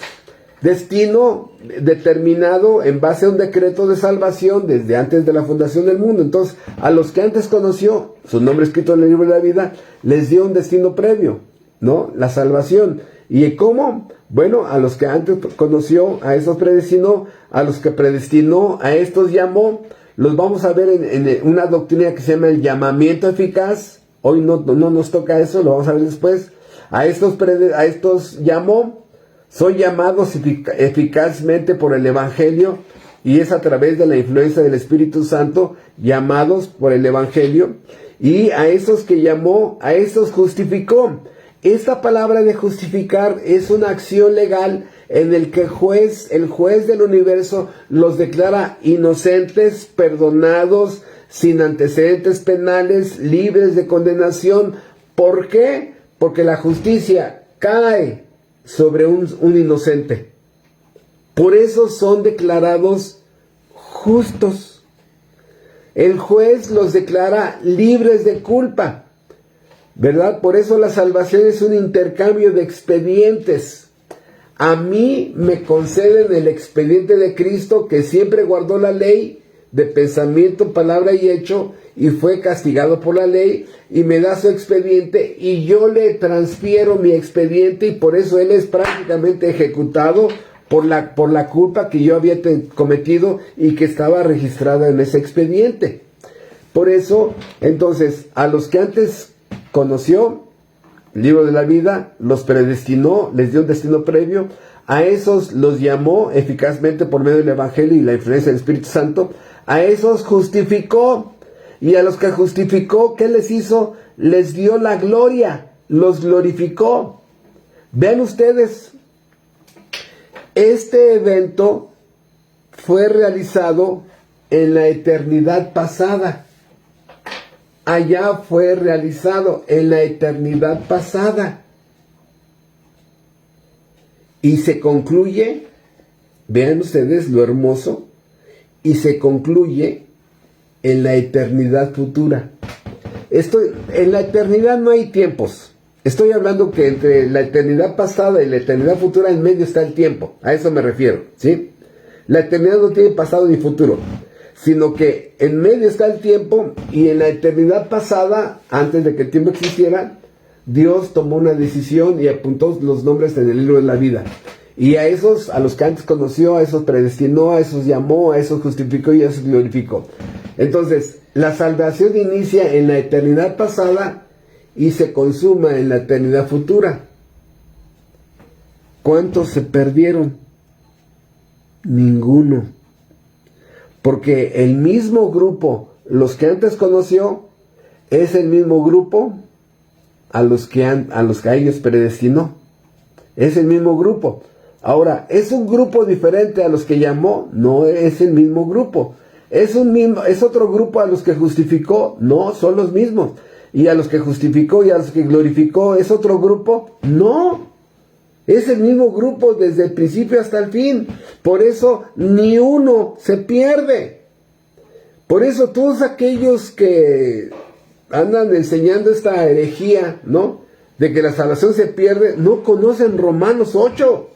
Destino determinado en base a un decreto de salvación desde antes de la fundación del mundo. Entonces, a los que antes conoció, su nombre escrito en el libro de la vida, les dio un destino previo, ¿no? La salvación. ¿Y cómo? Bueno, a los que antes conoció, a esos predestinó, a los que predestinó, a estos llamó. Los vamos a ver en una doctrina que se llama el llamamiento eficaz. Hoy no nos toca eso, lo vamos a ver después. A estos llamó. Son llamados eficazmente por el Evangelio, y es a través de la influencia del Espíritu Santo, llamados por el Evangelio. Y a esos que llamó, a estos justificó. Esta palabra de justificar es una acción legal en el que el juez del universo los declara inocentes, perdonados, sin antecedentes penales, libres de condenación. ¿Por qué? Porque la justicia cae sobre un inocente. Por eso son declarados justos. El juez los declara libres de culpa, ¿verdad? Por eso la salvación es un intercambio de expedientes. A mí me conceden el expediente de Cristo, que siempre guardó la ley de pensamiento, palabra y hecho, y fue castigado por la ley, y me da su expediente, y yo le transfiero mi expediente, y por eso él es prácticamente ejecutado por la culpa que yo había cometido y que estaba registrada en ese expediente. Por eso, entonces, a los que antes conoció, libro de la vida, los predestinó, les dio un destino previo. A esos los llamó eficazmente por medio del Evangelio y la influencia del Espíritu Santo. A esos justificó. Y a los que justificó, ¿qué les hizo? Les dio la gloria, los glorificó. Vean ustedes, este evento fue realizado en la eternidad pasada. Allá fue realizado en la eternidad pasada. Y se concluye, vean ustedes lo hermoso, y se concluye en la eternidad futura. En la eternidad no hay tiempos. Estoy hablando que entre la eternidad pasada y la eternidad futura en medio está el tiempo. A eso me refiero, ¿sí? La eternidad no tiene pasado ni futuro, sino que en medio está el tiempo, y en la eternidad pasada, antes de que el tiempo existiera, Dios tomó una decisión y apuntó los nombres en el libro de la vida. Y a esos, a los que antes conoció, a esos predestinó, a esos llamó, a esos justificó y a esos glorificó. Entonces, la salvación inicia en la eternidad pasada y se consuma en la eternidad futura. ¿Cuántos se perdieron? Ninguno. Porque el mismo grupo, los que antes conoció, es el mismo grupo a los que a ellos predestinó. Es el mismo grupo. Ahora, ¿es un grupo diferente a los que llamó? No es el mismo grupo. ¿Es otro grupo a los que justificó? No, son los mismos. ¿Y a los que justificó y a los que glorificó es otro grupo? No. Es el mismo grupo desde el principio hasta el fin. Por eso ni uno se pierde. Por eso todos aquellos que andan enseñando esta herejía, ¿no?, de que la salvación se pierde, no conocen Romanos 8.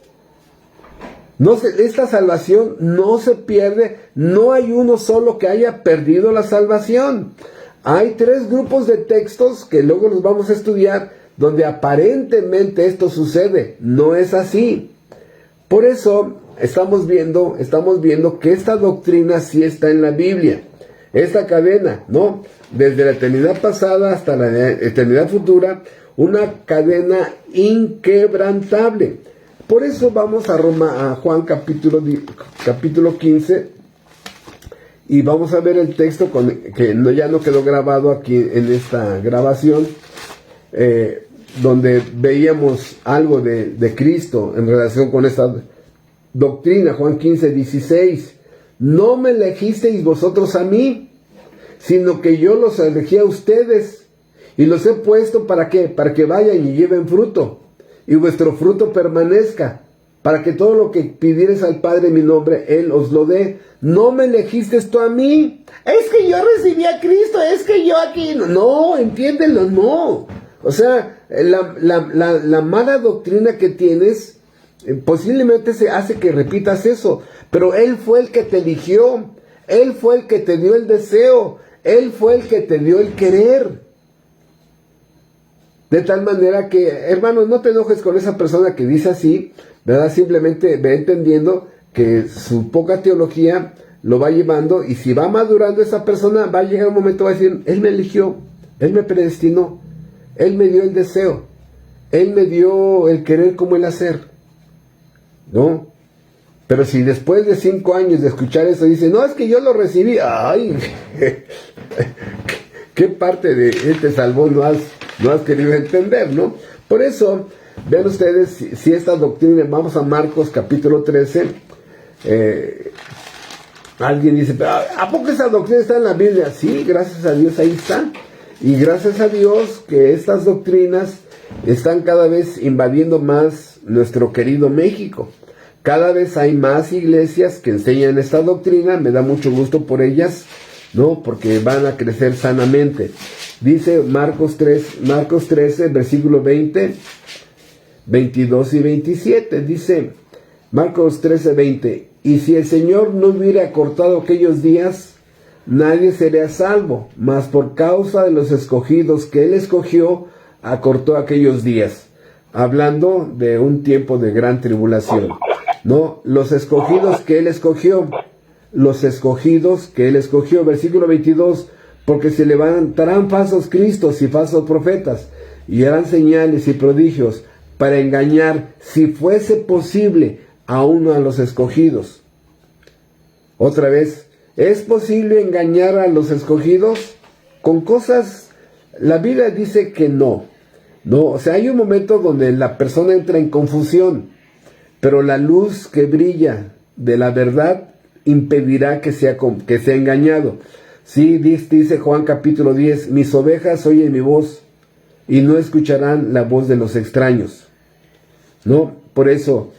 Esta salvación no se pierde. No hay uno solo que haya perdido la salvación. Hay 3 grupos de textos que luego los vamos a estudiar, donde aparentemente esto sucede. No es así. Por eso estamos viendo que esta doctrina sí está en la Biblia. esta cadena, ¿no? Desde la eternidad pasada hasta la eternidad futura, una cadena inquebrantable. Por eso vamos a Juan capítulo 15 y vamos a ver el texto que ya no quedó grabado aquí en esta grabación, donde veíamos algo de Cristo en relación con esta doctrina. Juan 15, 16. No me elegisteis vosotros a mí, sino que yo los elegí a ustedes y los he puesto ¿para qué? Para que vayan y lleven fruto y vuestro fruto permanezca, para que todo lo que pidieres al Padre en mi nombre, Él os lo dé. No me elegiste tú a mí. Es que yo recibí a Cristo, es que yo aquí... No, entiéndelo, no. O sea, la mala doctrina que tienes posiblemente se hace que repitas eso, pero Él fue el que te eligió, Él fue el que te dio el deseo, Él fue el que te dio el querer. De tal manera que, hermanos, no te enojes con esa persona que dice así, ¿verdad? Simplemente ve entendiendo que su poca teología lo va llevando, y si va madurando esa persona, va a llegar un momento, va a decir, Él me eligió, Él me predestinó, Él me dio el deseo, Él me dio el querer como el hacer, ¿no? Pero si después de 5 años de escuchar eso dice, no, es que yo lo recibí, ay, ¿qué parte de Él te salvó no has querido entender, ¿no? Por eso, vean ustedes, si esta doctrina, vamos a Marcos capítulo 13, alguien dice, ¿a poco esa doctrina está en la Biblia? Sí, gracias a Dios ahí está. Y gracias a Dios que estas doctrinas están cada vez invadiendo más nuestro querido México. Cada vez hay más iglesias que enseñan esta doctrina, me da mucho gusto por ellas, ¿no? Porque van a crecer sanamente. Dice Marcos 13, versículo 20, 22 y 27, dice Marcos 13, 20, y si el Señor no hubiera acortado aquellos días, nadie sería salvo, mas por causa de los escogidos que Él escogió, acortó aquellos días. Hablando de un tiempo de gran tribulación, ¿no? Los escogidos que Él escogió, versículo 22, porque se levantarán falsos cristos y falsos profetas, y harán señales y prodigios, para engañar, si fuese posible, a uno de los escogidos. Otra vez, ¿es posible engañar a los escogidos? Con cosas, la Biblia dice que no. No, o sea, hay un momento donde la persona entra en confusión, pero la luz que brilla de la verdad impedirá que sea engañado. Sí, dice Juan capítulo 10, mis ovejas oyen mi voz y no escucharán la voz de los extraños. ¿No? Por eso,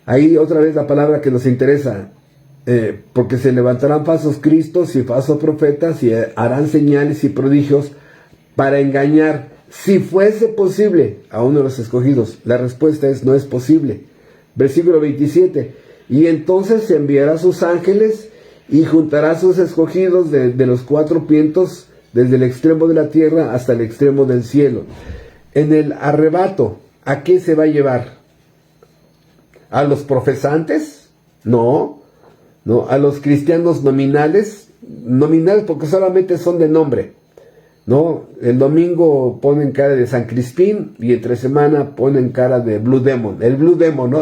ahí otra vez la palabra que nos interesa, porque se levantarán falsos cristos y falsos profetas y harán señales y prodigios para engañar, si fuese posible, a uno de los escogidos. La respuesta es, no es posible. Versículo 27, y entonces se enviará a sus ángeles y juntará a sus escogidos de los 4 vientos, desde el extremo de la tierra hasta el extremo del cielo. En el arrebato, ¿a qué se va a llevar? ¿A los profesantes? No. ¿A los cristianos nominales? Nominales porque solamente son de nombre, ¿no? El domingo ponen cara de San Crispín y entre semana ponen cara de Blue Demon. El Blue Demon, ¿no?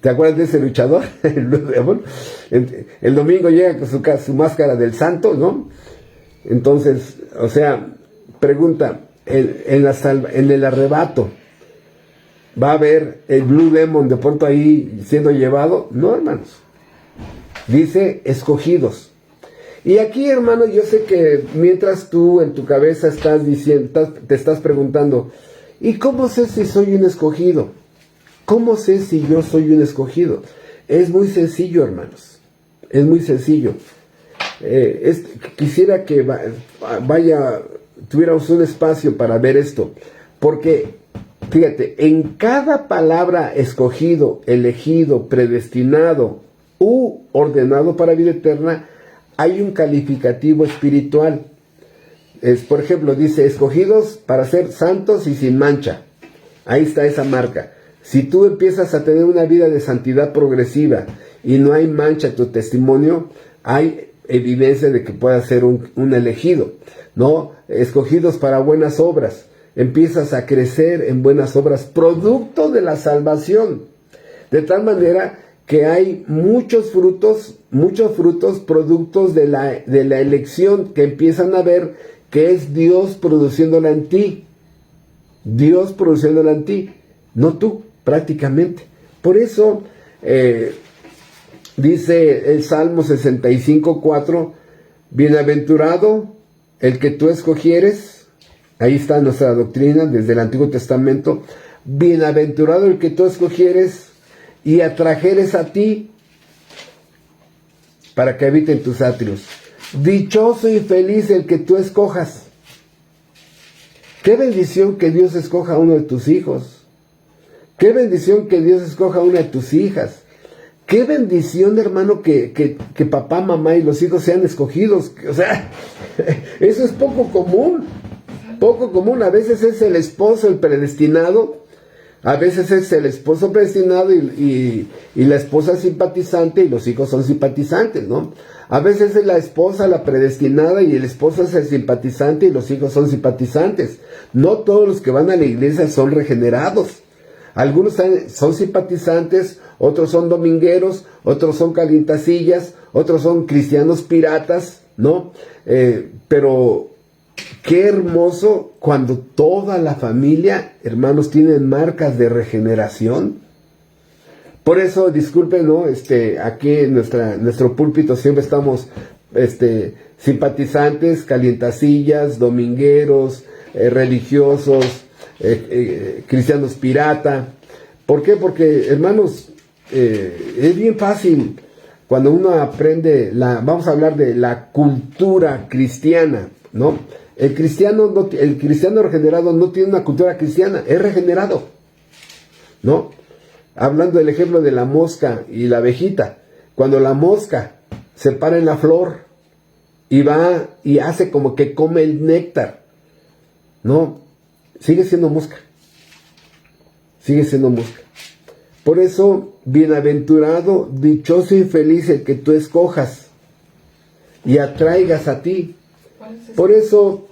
¿Te acuerdas de ese luchador? El Blue Demon. El domingo llega con su máscara del santo, ¿no? Entonces, o sea, pregunta, en el arrebato, ¿va a haber el Blue Demon de pronto ahí siendo llevado? No, hermanos. Dice escogidos. Y aquí, hermano, yo sé que mientras tú en tu cabeza estás diciendo, te estás preguntando, ¿y cómo sé si soy un escogido? ¿Cómo sé si yo soy un escogido? Es muy sencillo, hermanos. Es muy sencillo. Quisiera que tuviéramos un espacio para ver esto. Porque, fíjate, en cada palabra escogido, elegido, predestinado u ordenado para vida eterna, hay un calificativo espiritual. Por ejemplo, dice, escogidos para ser santos y sin mancha. Ahí está esa marca. Si tú empiezas a tener una vida de santidad progresiva y no hay mancha en tu testimonio, hay evidencia de que pueda ser un elegido, ¿no? Escogidos para buenas obras. Empiezas a crecer en buenas obras, producto de la salvación. De tal manera que hay muchos frutos, productos de la elección, que empiezan a ver que es Dios produciéndola en ti. Dios produciéndola en ti, no tú, prácticamente. Por eso, dice el Salmo 65:4, bienaventurado el que tú escogieres. Ahí está nuestra doctrina desde el Antiguo Testamento. Bienaventurado el que tú escogieres y atrajeres a ti para que habiten tus atrios. Dichoso y feliz el que tú escojas. Qué bendición que Dios escoja a uno de tus hijos. Qué bendición que Dios escoja a una de tus hijas. Qué bendición, hermano, que papá, mamá y los hijos sean escogidos. O sea, eso es poco común. Poco común. A veces es el esposo el predestinado. A veces es el esposo predestinado y la esposa simpatizante y los hijos son simpatizantes, ¿no? A veces es la esposa la predestinada y el esposo es el simpatizante y los hijos son simpatizantes. No todos los que van a la iglesia son regenerados. Algunos son simpatizantes, otros son domingueros, otros son calientasillas, otros son cristianos piratas, ¿no? Pero qué hermoso cuando toda la familia, hermanos, tienen marcas de regeneración. Por eso, disculpen, ¿no? Aquí en nuestro púlpito siempre estamos simpatizantes, calientasillas, domingueros, religiosos, cristianos pirata. ¿Por qué? Porque, hermanos, es bien fácil cuando uno aprende vamos a hablar de la cultura cristiana, ¿no? El cristiano regenerado no tiene una cultura cristiana, es regenerado, ¿no? Hablando del ejemplo de la mosca y la abejita, cuando la mosca se para en la flor y va y hace como que come el néctar, ¿no? Sigue siendo mosca. Sigue siendo mosca. Por eso, bienaventurado, dichoso y feliz el que tú escojas y atraigas a ti. Por eso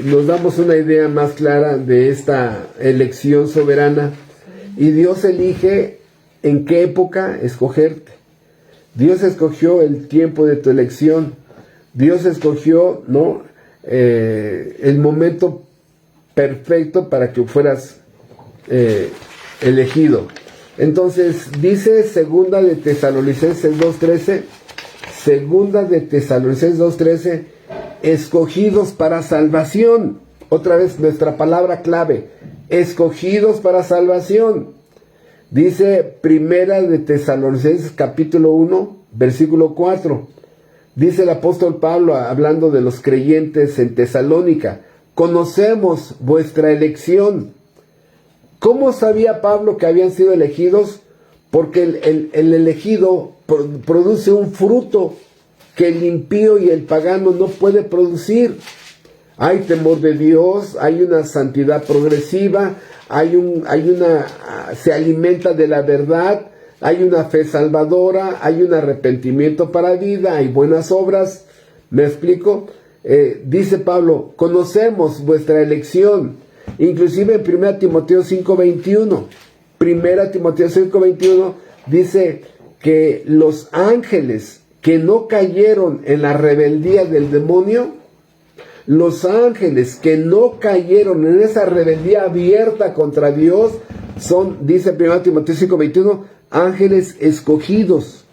nos damos una idea más clara de esta elección soberana. Y Dios elige en qué época escogerte. Dios escogió el tiempo de tu elección. Dios escogió, ¿no? El momento perfecto para que fueras elegido. Entonces dice segunda de Tesalonicenses 2:13, escogidos para salvación. Otra vez nuestra palabra clave, escogidos para salvación. Dice primera de Tesalonicenses capítulo 1, versículo 4. Dice el apóstol Pablo, hablando de los creyentes en Tesalónica, conocemos vuestra elección. ¿Cómo sabía Pablo que habían sido elegidos? Porque el elegido produce un fruto que el impío y el pagano no puede producir. Hay temor de Dios, hay una santidad progresiva, se alimenta de la verdad, hay una fe salvadora, hay un arrepentimiento para vida, hay buenas obras. ¿Me explico? Dice Pablo, conocemos vuestra elección. Inclusive en 1 Timoteo 5:21. 1 Timoteo 5:21 dice que los ángeles que no cayeron en la rebeldía del demonio, los ángeles que no cayeron en esa rebeldía abierta contra Dios, son, dice 1 Timoteo 5:21, ángeles escogidos.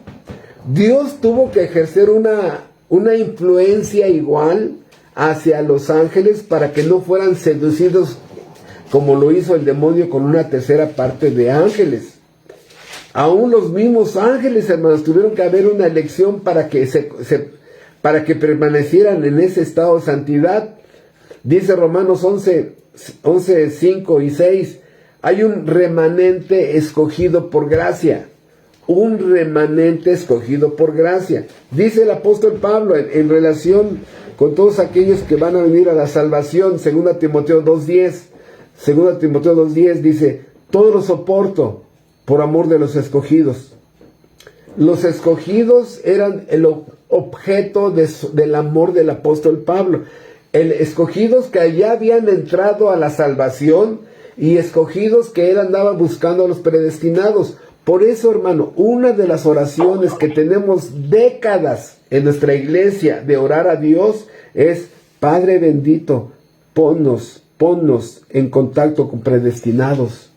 Dios tuvo que ejercer una influencia igual hacia los ángeles para que no fueran seducidos como lo hizo el demonio con una tercera parte de ángeles. Aún los mismos ángeles, hermanos, tuvieron que haber una elección para que permanecieran en ese estado de santidad. Dice Romanos 11, 5 y 6, hay un remanente escogido por gracia. Un remanente escogido por gracia. Dice el apóstol Pablo en relación con todos aquellos que van a venir a la salvación, 2 Timoteo 2:10. 2 Timoteo 2:10 dice, todo lo soporto por amor de los escogidos. Los escogidos eran el objeto del amor del apóstol Pablo. Escogidos que ya habían entrado a la salvación y escogidos que él andaba buscando a los predestinados. Por eso, hermano, una de las oraciones que tenemos décadas en nuestra iglesia de orar a Dios es: Padre bendito, ponnos en contacto con predestinados.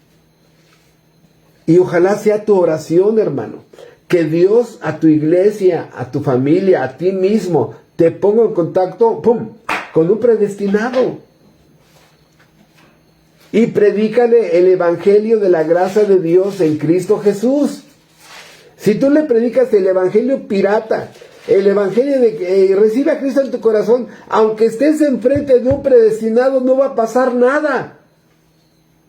Y ojalá sea tu oración, hermano, que Dios a tu iglesia, a tu familia, a ti mismo, te ponga en contacto, con un predestinado. Y predícale el evangelio de la gracia de Dios en Cristo Jesús. Si tú le predicas el evangelio pirata, el evangelio de que recibe a Cristo en tu corazón, aunque estés enfrente de un predestinado, no va a pasar nada.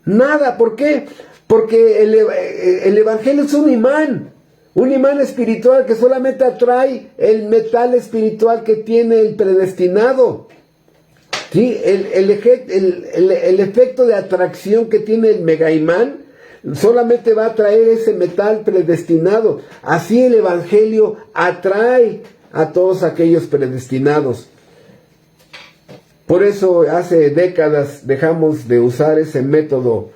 Nada. ¿Por qué? Porque el evangelio es un imán espiritual que solamente atrae el metal espiritual que tiene el predestinado. ¿Sí? El efecto de atracción que tiene el megaimán solamente va a atraer ese metal predestinado. Así el evangelio atrae a todos aquellos predestinados. Por eso hace décadas dejamos de usar ese método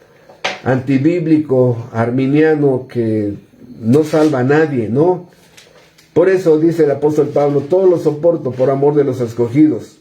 antibíblico, arminiano, que no salva a nadie, ¿no? Por eso dice el apóstol Pablo: todo lo soporto por amor de los escogidos.